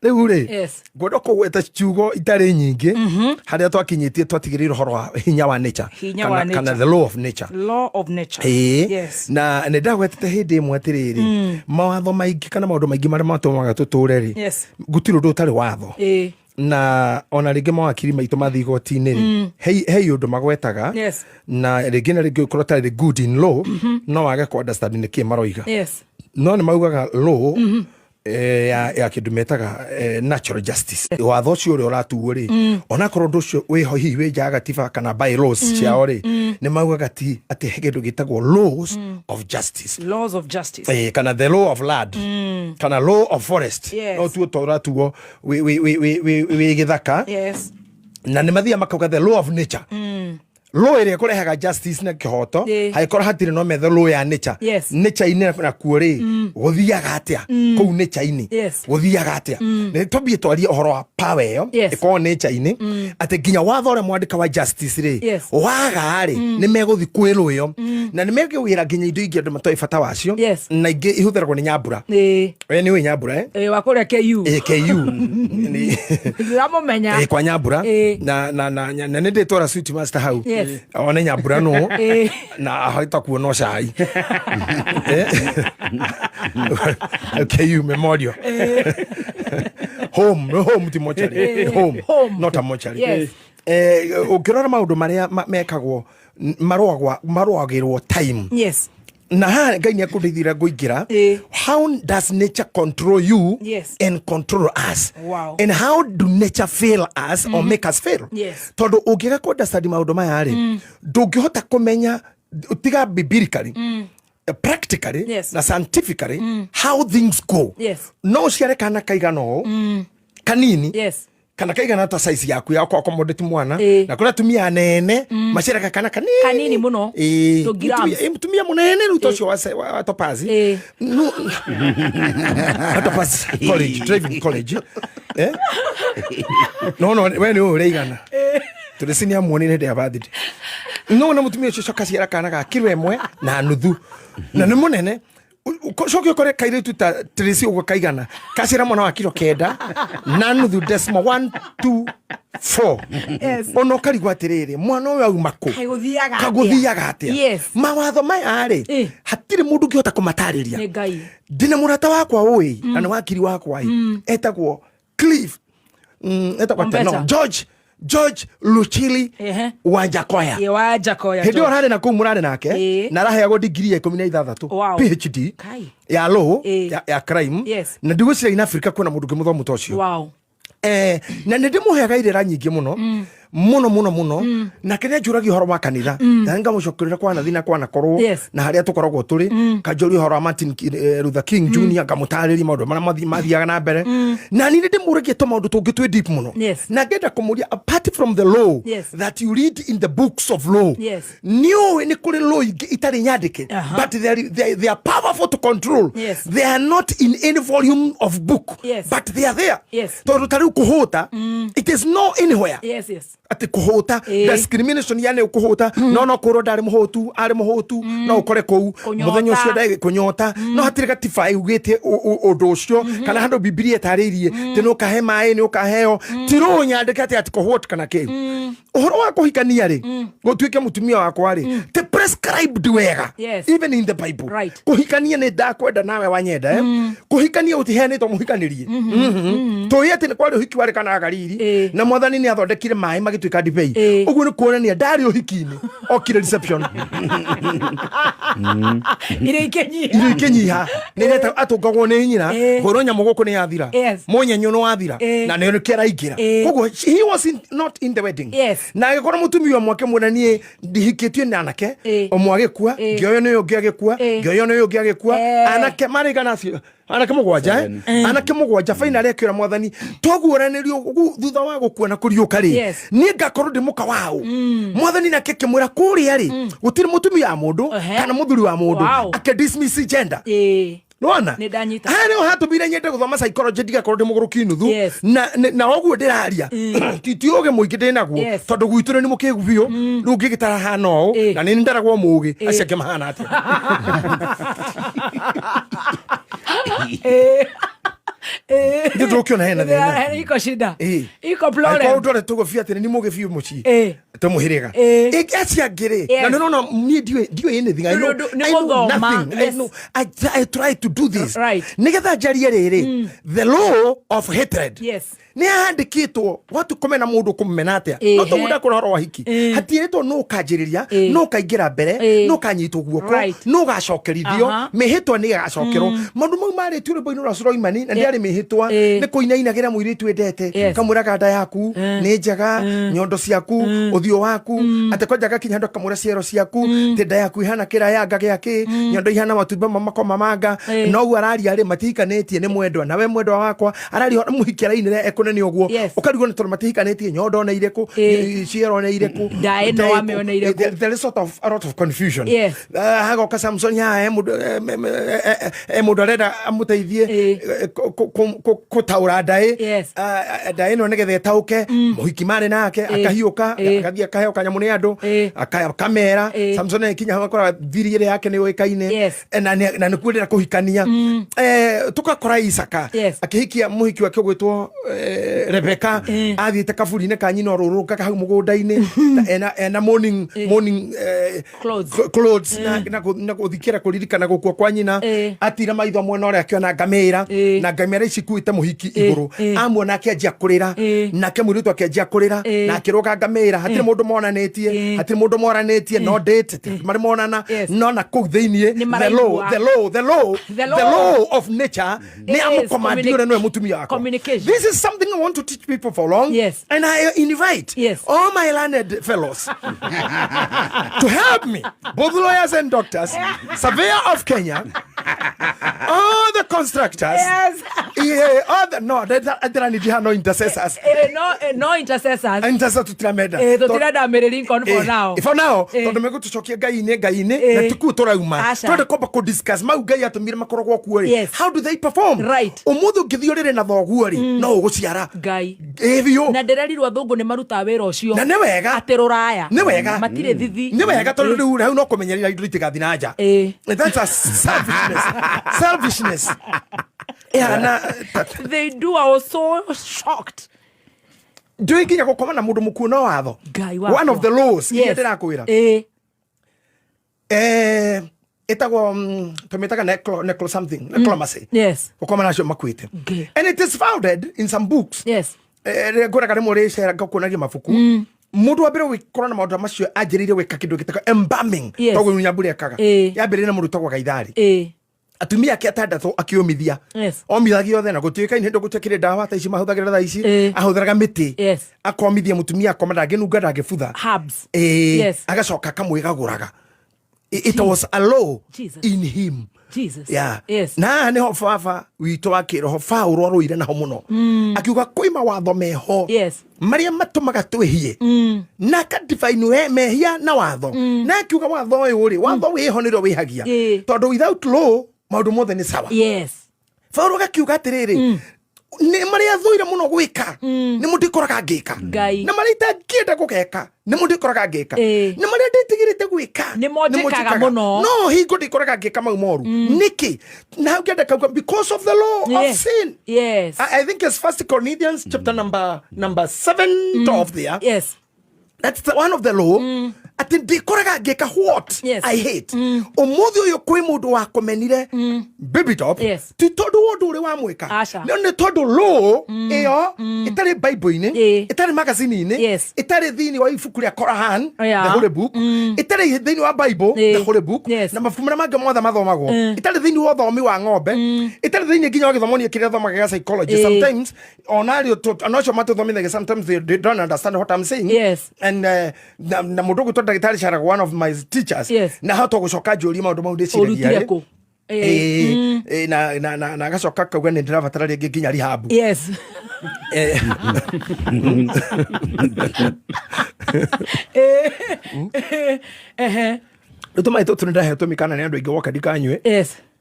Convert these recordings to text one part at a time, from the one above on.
Riu ri ngwenda kugweta ciugo itari nyingi haria twakinyitie twatigirira horo wa hinya wa nature kana the law of nature. Yes. Na ne ndagwetete hindi imwe atiriri mawatho maingi kana maundu maingi maria matumaga tuture ri gutiri undu utari watho. Na ona ringi mawakiri maitu mathi igoti-ini ri hei undu magwetaga na ringi na ringi ukorwo tari good in law no wage ku understand ni ki maroiga. No ni maugaga law ya kindu metaga natural justice. Watho cio uri uratuo ri ona korwo ndu cio wiho hihi wi njaga tiba kana by laws ciao ri ni maugaga ti ati kindu gitagwo laws of justice. Kana the law of land kana law of forest. No tuo toratuo wi githaka. Na ni mathia makauga the law of nature. Law ere kurehaga justice na kihoto haikora hatire no metho law ya nature. Nature ine na kuori guthiaga atia ku nature ine guthiaga atia ne tobie twari ohoro wa power yo iko nature ine ate ginya wathore mwandika wa justice ri waga ri ni meguthi kwiru yo na ni megwira ginya indo ingi andu matoi fata wacio na ingi ihutheragwo ni nyambura we ni we nyambura wa kuria KU ni ndamumenya kwa nyambura na ni nditora sweet master hau ona nyambura no na haita kuona cai KU memorial home ti mochari home not a mochari. Ukirora maundu maria mekagwo marwagirwo time na ha Ngai ni akundithira nguingira how does nature control you and control us and how do nature fail us or make us fail. Tondu ungiga ku understand maundu maya ri ndungihota kumenya tiga biblically practically na scientifically how things go. No ciare kana kaigano kanini kana kaigana ta size yaku ya kwa commodity mwana na kuna tumia nene macira kana kanini muno to grams tumia munene rutocio wa topazi no topazi college driving college no when you reigana tulisini amwoni ne ya badidi no na mutumia cio kaciara kana ga kilo emwe na nuthu na ni munene Shokyo kore kaire tuta tresi ugo kaigana kasira mwana wa kilo kenda na nuthu decimal 1 2 4 ono kari gwatiriri mwana uyu aumako kaguthiaga atia mawatho maya ri hatire mundu ngihota kumatariria ndina murata wakwa ui na ni wakiri wakwa etagwo Cliff etagwo no George Luchili Wanjakoya. Hidio rade na kumurade nake na raheagwo degree ya 16 PhD ya law ya crime na ndigwicira in Africa kuna mundu ngimuthomu tocio na ndimuheaga irera nyingi muno na kene njuragi horo wa kanitha na ngamucokerera kwa nathi na kwa nakorwo na haria tukoragwo turi kanjuri horo wa Martin Luther King Jr ngamutariri maundu maria mathiaga na mbere na ni ndimuragie to maundu tungi twi deep muno na ngenda kumuria apart from the law that you read in the books of law ni kuri law itari nyandike but they are powerful to control. They are not in any volume of book but they are there to tari kuhota it is no anywhere ati kuhota discrimination yani kuhota no kuro ndari muhotu ari muhotu no ukore kou muthenya ucio ndage kunyota no hatire gatifai ugite undu ucio kana hando Biblia tarĩirie ti no kahe mai ni ukaheo tiro nyandike ati kuhota kana ke uhoro wa kuhikania ri gutuike mutumia wakwa ri te prescribed wega even in the Bible kuhikania ni ndakwenda nawe wanyenda kuhikania utiheanitwo muhikanirie to yete ni kwari uhiki wari kana gariri na mwathani ni athondekire mai magituika dibei uguo ni kuonania ndari uhiki-ini okire reception ire ikenyiha ni reta atungagwo ni nyina goro nyamu guku ni yathira munyenyo no wathira na ni kera ingira koguo he was not in the wedding na agikora mutumia mwake munanie ndihikitio ni anake omwagikua ngioyo ni ungi agikua ngioyo ni ungi agikua anake marigana acio anake mugwanja final ekira mwathani twaguoranirio thutha wa gukua na kuriuka ri ni ngakorwo ndi muka wao mwathani na keke mwira kuria ri gutiri mutumia wa mundu kana muthuri wa mundu ake dismiss gender Nona hari hatumire nyende guthoma psychology ndigakorwo ndi muguruki nuthu na oguo ndiraria titioge muingi ndinaguo tondu gwiture ni mukigu biu riu ngigitara hana o na ni ndaragwo mugi aciake mahana atia Ndio tukiona hena thina. Iko shida. Iko problem. Kwa ndore tugo fiate ni muge fiu muci. Tumuhiriga. Acia ngiri. Na no ndio anything. I know nothing. I try to do this. Nigetha jarie riri. The law of hatred. Yes. Ni handikitwo watu komena mundu kumena atia no to muda kurora wa hiki hatiretwo no kanjiriria no kaingira mbere no kanyitwo guoko no gacokerithio mihitwa ni gacokerwo mandu mau mari turi boino ra Suleimani na ndiari mihitwa ni kuinainagira mwiri twendete kamura kanda yaku ni njega nyondo ciaku uthio waku atekoja gakinya ndo kamura ciero ciaku tenda yaku ihana kira yanga giaki nyondo ihana matumba makoma manga no gu arari ari matikanetie ni mwendwa nawe mwendwa wakwa arari muhikira inire ni ogwo ukarigwo ni tomatihikanetie nyondo na ireku ciero na ireku daeno wame na ireku there is sort of a lot of confusion hago ka Samson ya emudoreda amuteithie kutaura dae daeno negethe tauke muhiki mari nake akahiuka akathia kaheo kanyamu ni andu akamera Samson ekinya hakora thiri ile yake ni oikaine na nikwendera kuhikania tukakora Isaka akihikia muhiki wake gwitwo Rebecca athiite kaburi-inĩ ka nyina rũrũka kahau mũgũnda-inĩ ena morning clothes na gũthikĩra kũririkana gũkua kwa nyina atira maitho mwena ũrĩa akĩona ngamĩra na ngamĩra ici ikuĩte mũhiki igũrũ amuona akĩanjia kũrĩra nake mũirĩtu akĩanjia kũrĩra na akĩrũga ngamĩra hatirĩ mũndũ monanĩtie hatirĩ mũndũ moranĩtie no date marĩ monana no na kũu thĩiniĩ the law of nature nĩ amũkomandio ũrĩa nĩwe mũtumia wakwa. This is something I want to teach people for long. And I invite all my learned fellows to help me, both lawyers and doctors, surveyor of Kenya, all the constructors, all the no intercessors. No intercessors. Intercessors to Trameda. For now. For now, tondu megutucokia Ngai-ini na tuku turauma. Twende komba ko discuss mau Ngai atumire makorogwo kuo. How do they perform? Right. Umuthu ngithio riri na thoguo ri no uguciara. Ngai. Na ndererirwo thungu ni maruta wira ucio. Na ni wega. Ati ruraya. Ni wega. Matire thithi. Ni wega tondu riu hau no kumenyerera indo itigathi na nja. That's a selfishness. They do. I was so shocked. Do you get gukoma na mundu muku no watho? One of the laws iria ndirakwira. Etagwo tumetaga necro something necromancy. Gukoma nacio makwite. And it is founded in some books. Ngoraga rimwe ricera ngakuonagia mabuku mundu wambere wikorwo na maundu macio anjirire wika kindu gitaka embalming togo nyamburi akaga yambere na mundu togwa gaithari atumia ake atandatu akiumithia omithagia othe na gutuika ni hindu gutekire dawa ta ici mahuthagira tha ici ahuthiraga miti akomithia mutumia akomanda nginunga ndangibutha herbs agacoka kamwigaguraga. It was a law in him. Jesus. Na ne ho baba witũ wa kĩroho Paulo arũire naho mũno akiuga kwĩma watho meho maria matumaga twĩhie na ka divine mehia na watho na akiuga watho ũyũ rĩ watho wĩho nĩrĩo wĩhagia tondũ without law maũndũ mothe nĩ sawa. Paulo akiuga atĩrĩrĩ ni maria thuire muno gwika ni mundu ikoraga ngika na maria itangĩenda gũgeka ni mundu ikoraga ngika na maria nditigirite gwika ni monjekaga muno no hingo ndikoraga ngika mau moru niki na ngenda kauga because of the law of sin. I think it's 1 Corinthians chapter number 7 12 there. That's one of the law. Ati ndikoraga ngika what I hate. Umuthi uyu kwi mundu wa komenire baby top ti tondu wondu uri wa mwika no ni tondu law iyo itari bible-ini itari magazine-ini itari thini wa ibuku ria Quran the holy book itari thini wa bible the holy book na mabuku maria mangi mothe mathomagwo itari thini wa uthomi wa ng'ombe itari thini nginya wa githomonio kiria thomaga gya psychology sometimes onario anocio matuthomithagia sometimes they don't understand what I'm saying and na mundu guto ndagitari charaga one of my teachers na hato gucoka njuri maundu mau ndiciragia na gacoka kauga ni ndirabatara ringi nginya rihabu Rutumai tutu ndahetwo mikana ni andu aingi woka ndikanywe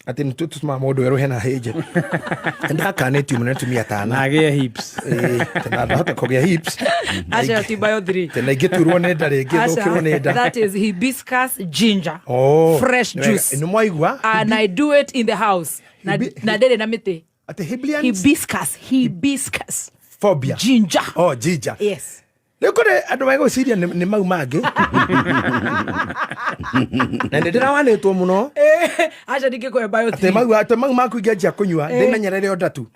ati ni tutu ma mundu weru hena heje ndakaneti munene tumia tana nage hips tena ndahota kugea hips acha tibayo 3 tena igeturwo nenda ringi thukirwo nenda. That is hibiscus ginger fresh juice ni mwaigwa and I do it in the house na dere na mite ate Hiblians hibiscus phobia ginger. Oh, ginger. Yes. Lekore andu maigo ciria ni mau mangi na ndira wanetwo muno acha ndikikwe bio ate mau makuingia kunyua ndimenyerere o ndatu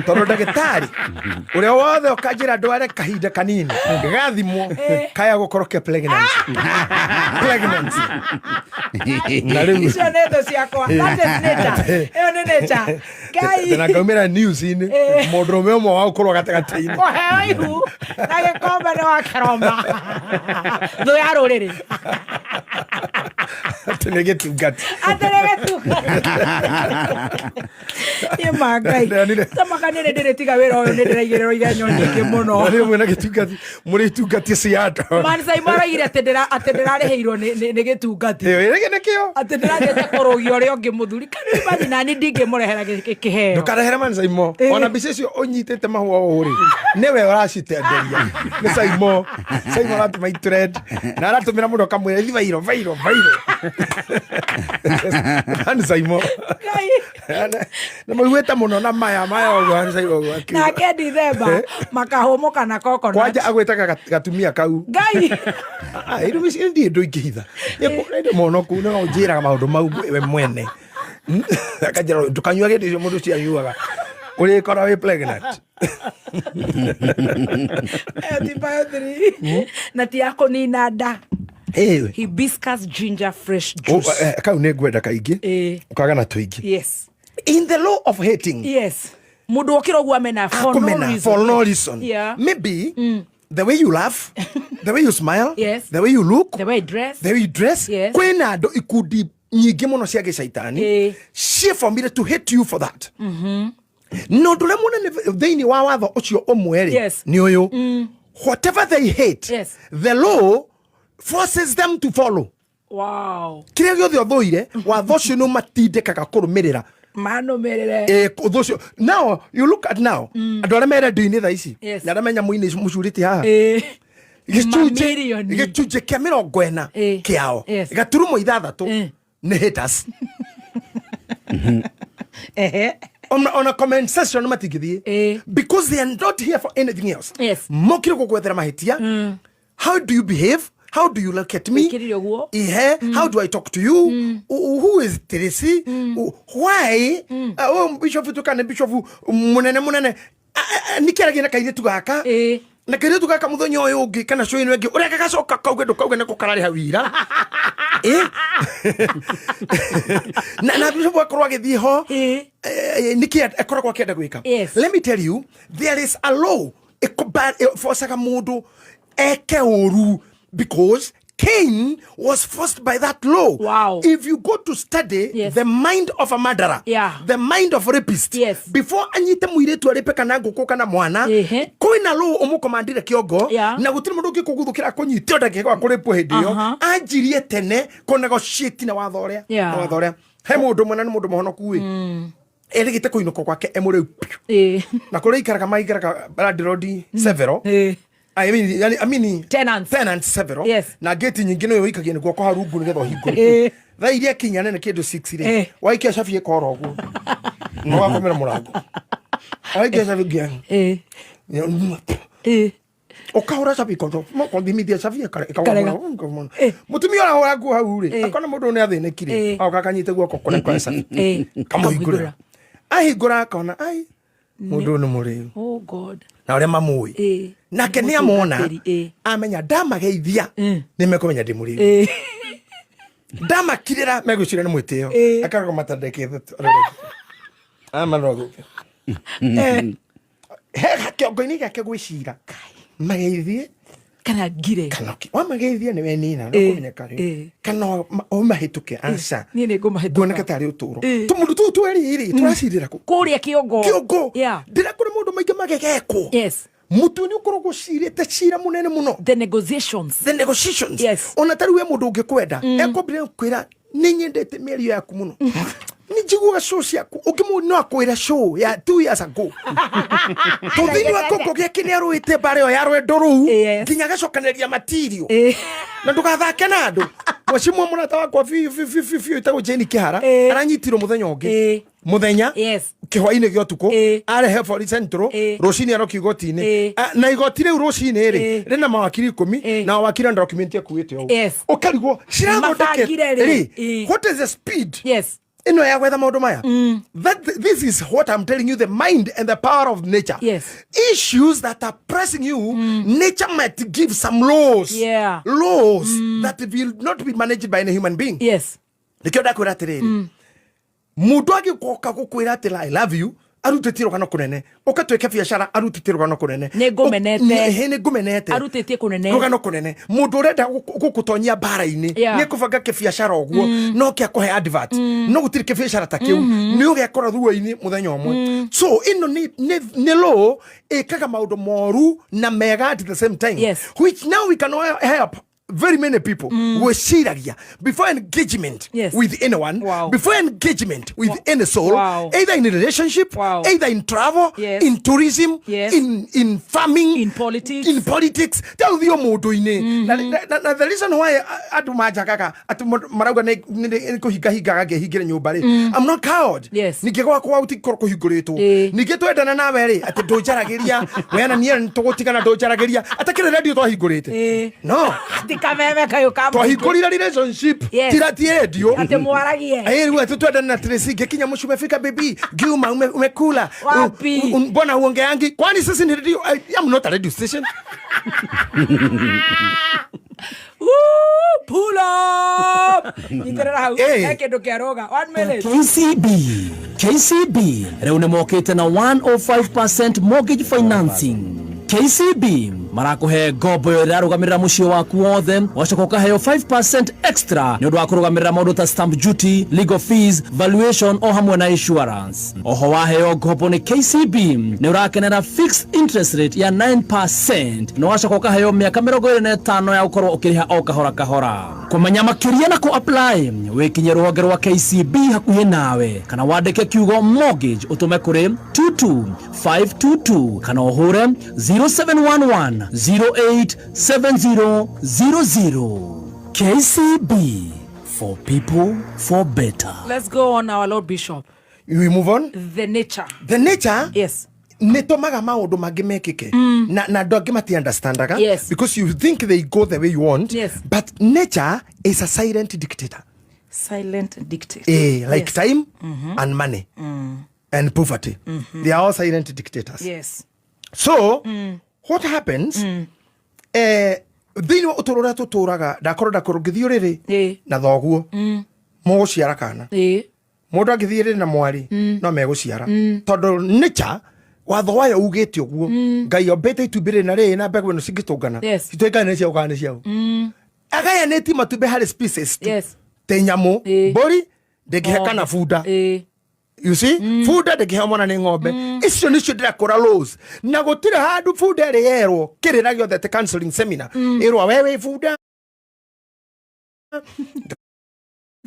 tondu ndagitari uria wothe ukanjira ndware kahinda kanini gathimwo kaya gukoroke pregnancy na riu icio nä thå ciakwa ä nä nature Ngai na ngaumira news ini mundu umwe umwe wa ukorwo gatagati-ini heo ihu na gikombe nä wa keroma thå ya rå rä rä atä nä gä tungati Ngai tamaka nä ndä rä tiga wä ra å yå nä ndä raigä rä rwo igenyo nyingä må no mwena gä tungati må rä tungati ciando mancaimaraigire atä ndä rarä hä irwo nä gä tungati nä kä o atä ndä rathete kå rå gia å rä a å ngä må thuri kanä bathi nani ndingä må rehera kä heo ndå karehere mancaimo ona mbica icio å nyitä te mahua å rä nä we å racitenderia nä caimo aratå maitå na aratå mä ra må ndå kamwä ra vairo nä caimo nä maiguä te må no na maya å guo nake Dithemba makahå må kana koko kwanja agwä taga gatumia kau Ngai ndiä ndå ingä hitha nä monoku nä no njä raga maå ndå mau we mwene akanjä ndå kanyua gä ndä cio må ndå cianyuaga å rä kora wä pregnant na ti yakå nina nda hibiscus ginger fresh juice kau nä ngwenda kaingä å kaga na tå ingä yes in the law of hating yes mundu okira gwa mena for no reason yeah. Maybe the way you laugh the way you smile yes. The way you look the way you dress yes. Kwina andu ikundi nyingi muno cia gicaitani ciefomire to hate you for that no ndure munene thiini wa watho ucio umwe yes. Ni uyu whatever they hate yes. The law forces them to follow. Wow. Kiria giothe othuire watho ucio no matindikaga kurumirira manumirire uthucio. Now you look at now andu aria mere ndu-ini tha ici na aria menya muini mucurite haha gicunje kia 40 kiao gaturumo 6 ni haters on a comment section matigithie because they are not here for anything else. Yes. Mokire gugwethera mahitia. How do you behave? How do you look at me? How do I talk to you? Who is Tracy? Why? Bishop tukane bishop munene nikera gina kaire tugaka na kaire tugaka muthonyo uyu ungi kana show ino ungi ureka gacoka kauge ndukauge niko karari hawira na bishop akorwa agithie ho nikia akorwa akienda gwika. Let me tell you, there is a law forsaga mundu eke uru because Cain was forced by that law. Wow. If you go to study the mind of a murderer, the mind of a rapist, before anyite muiretu aripe kana nguku kana mwana, koina law umukomandire kiongo, na gutiri mundu ngikuguthukira kunyitio ndagika kuripo hindi yo, anjirie tene ko negotiate na wathoria. Na wathoria. He mundu mwana ni mundu muhonoku wi. Erigite kuinuka kwake emureu. Na kuri ikaraga maigaraga Brad Road several. I mean tenants several. Na gate nyingine yo ikagia ni gwako harungu ni getho hinguru. Tha iria kinya nene kindu 6 ri. Waikia cabi ikoro guo. No wakomera murango. Waikia cabi gian. Ukahora cabi kondo. Mo kondimithia cabi ikawara. Mutumia ora hora guo hau ri. Akona mundu ni athinekire. Akakanyite guoko kone kwa cabi. Kamuhingura. Ahingura akona ai. Mundu ni muriu. Oh God. Na ore mamui nake ni amona amenya ndamageithia ni mekumenya ndi muriu ndamakirira megwicira ni mwitio akaga matandeke amanogo he kiongo-ini gake gwicira mageithie kana ngire kana wa mageithie ni we nina no kumenya kare kana o mahituke ansa ni ne ngumahituka gona katari uturo tumundu tu tweri turacirira kuria kiongo ndira kuri mundu maingi magegeko mutu ni ukoro gucirite cira munene muno the negotiations ona tari we mundu ungikwenda ekombire kwira ni nyendete mĩario yaku muno ni njiguaga show ciaku ungimu no akwira show ya 2 years ago tuthini wa koko gĩake nĩ arũĩte bare yo ya rwendo rũu nginya gacokanĩria material na ndũgathake na andũ mwacimwe mũrata wakwa biũ itagwo Jane Kĩhara aranyitirwo mũthenya ũngĩ muthenya kihwaini gyo tuko arehe for central rucini aro kigotini na igoti riu rucini ri rina mawakiri 10 na wakiri document yakuite o ukarigwo shirathondeke what is the speed ino ya gwetha maundu maya this is what I'm telling you, the mind and the power of nature. Issues that are pressing you, nature might give some laws that will not be managed by any human being. Nikio ndakwira atiriri mundu agikoka gukwira ati I love you arutite rugano kunene ukatweke biashara arutite rugano kunene nigumenete arutite kunene rugano kunene mundu urenda gukutonyia bara-ini ni kubanga kibiashara oguo no kia kuhe advert no gutiri kibiashara ta kiu ni ugekora thuo-ini muthenya umwe so ino ni law ikaga maundu moru na mega at the same time which now we can help very many people weshiragia before engagement with anyone, before engagement with any soul, either in a relationship, either in travel, in tourism, in farming, in politics. Tell the modo ine. Na the reason why adu majaka atu marauga ne ko higa higire nyubare. I'm not coward. Nikegwa kwa uti korko higoreto. Nigeto edana na were ati dojarageria wena niye ntogotikana dojarageria atakire radio to higorete. No. Kameme kayo kama twahingurira relationship tirati radio ate mwaragie wewe tutwenda na Tracy kinya mwisho umefika baby Giuma umekula mbona uonge yangi kwani sisi ni radio? I'm not a radio station. Pull up Interera ekedo kiaroga 1 minute. KCB reu nemokete na 105% mortgage financing. KCB marakuhe ngombo yo irarugamirira mucio waku wothe wacoka ukaheo 5% extra ni undu wa kurugamirira maundu ta stamp duty, legal fees, valuation o hamwe na insurance. Oho waheo ngombo ni KCB ni urakenera fixed interest rate ya 9% na wacoka ukaheo miaka 25 ya ukorwo ukiriha o kahora kahora. Kumenya makiria na ku apply wikinye ruhonge rwa KCB hakuhi nawe kana wandike kiugo mortgage utume kuri 22522 kana uhure 0711 087000. KCB, for people, for better. Let's go on, our Lord Bishop. We move on. The nature. The nature? Yes. Netomaga maundu magi mekike na dogi mati understandaga because you think they go the way you want, but nature is a silent dictator. Silent dictator. Like time and money and poverty. They are all silent dictators. So what happens thini wa uturura tuturaga ndakoro ngithio riri na thoguo muguciara kana mundu angithie riri na mwari no meguciara tondu nature watho wayo ugite uguo ngai ombete itumbire na ri na mbegu no cingitungana citwekane cia ukane ciao agaya neti matumbe hari species te nyamu mburi ndingihekana bunda. You see? Fuda ndegihe mwana ni ng'ombe icio nicio ndirakora laws na gutire handu fuda ri yerwo kirira giothe te counseling seminar irwa wewe fuda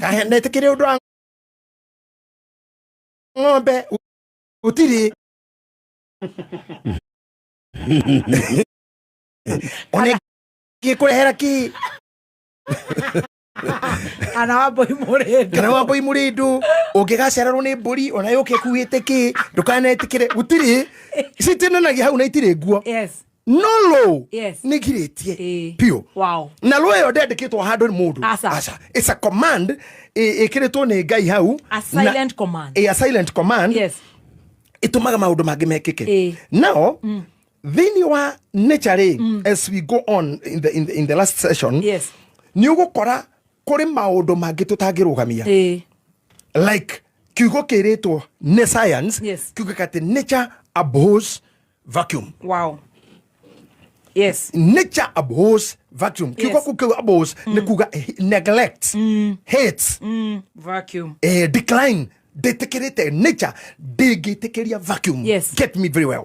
kahendete kire undu wa ng'ombe utiri one kikurehera ki ana wamboi murindu ungigacererwo ni mburi ona yuke kuite ki ndukanetikire gutiri citenanagia hau na itire nguo no law nigiritie pio na law yo ndendikitwo handu ni mundu aca it's a command ikiritwo ni ngai hau a silent command a silent command itumaga maundu mangi mekike now thini wa nature as we go on in the last session ni ugukora kuri maundu mangi tutangirugamia like kiugo kiritwo ne science kiugo kati nature abhors vacuum. Nature abhors vacuum. Kiugo kukiugo abhors ni kuga neglect hates vacuum decline detekerete nature digitekeria vacuum. Get me very well.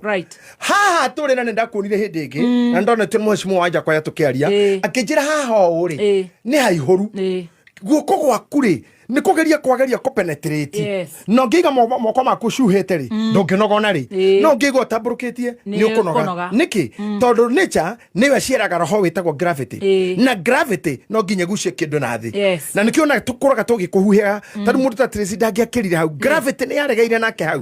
Haha turi na nenda kunire hindi ingi na ndona tu mheshimiwa wanja kwa tukiaria akinjira haha uri ni haihoru guoko gwaku ri nä kå geria kwagaria kå penetrate no ngä iga moko maku cuhäte rä ndå ngä nogona rä no ngä igwo tambå rå kä tie nä å kå noga nä kä tondå nature nä we cieraga roho wä tagwo gravity na gravity no nginya gucie kä ndå na thä na nä kä ona tå kå raga tå gä kå huhäga tondå må ndå ta ndangä akä rire hau gravity nä yaregeire nake hau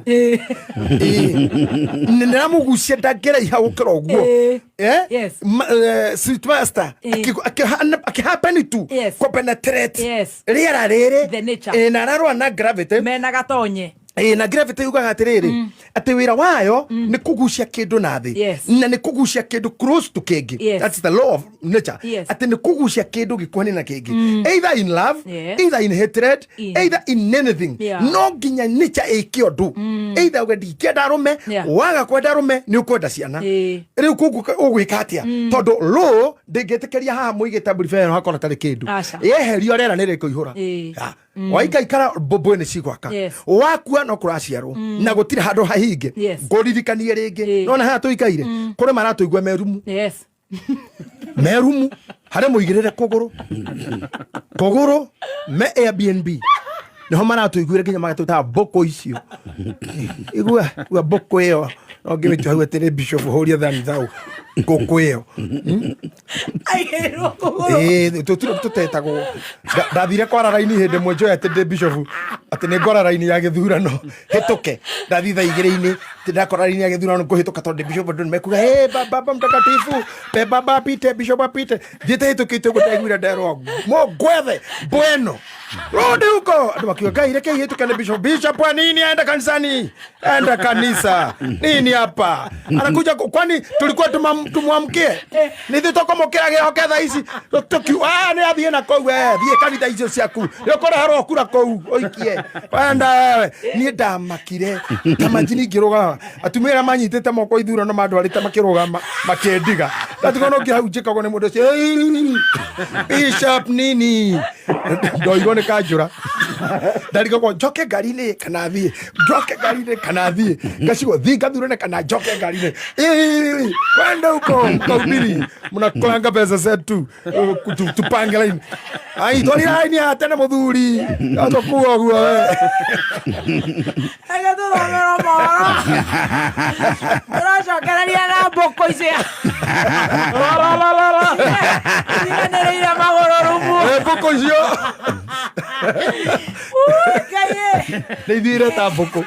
nä ramå gucia ndangä raiha gå kä ra å guo Sweet Master akä happen to kå penetrate rĩera rĩrĩ na ararũa na gravity mena gatonye na gravity yugaga atiriri ati wira wayo ni kugucia kindu na thi na ni kugucia kindu close to kingi that's the law of nature ati ni kugucia kindu gikwani na kingi either in love either in hatred either in anything no nginya nature ikiondu either ugenda rume waga kwenda rume ni ukwenda ciana riu kugu ugwika atia tondu law ndingitikeria haha muigite briefero hakona tari kindu yeherio rera ni rikuihura waikaikara mbombo ni cigwaka wakua no kuraciarwo na gutire handu hahinge nguririkanie ringi nona haha tuikaire kuri maratuigua merumu merumu hari muigirire kuguru me Airbnb niho maratuiguire nginya magatuta mboko icio igua mboko iyo no ngimitu hau atiri bishop horia thani thau ngũkũ ĩyo tutetagwo ndathire kwara raini hĩndĩ ĩmwe njoya atĩ ndĩ bishop atĩ nĩ ngora raini ya gĩthurano hĩtũke ndathi thaa igĩrĩ-inĩ ndakora raini ya gĩthurano kũhĩtũka tondũ ndĩ bishop ndũ nĩmekuga baba mtakatifu baba apite bishop apite thiĩte hĩtũkĩte ũguo ndaiguire nderwo mũngwethe bueno rudi huko andũ makiuga Ngai reke hĩtũke nĩ bishop wa nini aenda kanisani enda kanisa nini hapa anakuja kwani tulikuwa tumwamkie nithi tokomokera gihoke thaa ici tukiuga ni athie na kou thie kanitha icio ciaku nĩũkũreherwo kura kou ũikie wenda wewe niĩ ndamakire kamajini ngĩrũgama atumia arĩa manyitĩte moko ithurano mandwarĩte makĩrũgama makĩndiga ndatigwo no ngĩhau njĩkagwo nĩ mũndũ ũcio bishop nini ndoirwo nĩ kanjũra ndarigagwo njoke ngari-inĩ kana thiĩ njoke ngari-inĩ kana thiĩ ngacigwo thiĩ ngathurane kana njoke ngari-inĩ wenda huko kaubiri mnakolanga pesa zetu tupange laini ai twali laini hata na muthuri atakuwa huwa wewe agato domero moro turacokeraria na mboko icia iganĩrĩire magũrũ rumu mboko icio kaye nĩ ithire ta mboko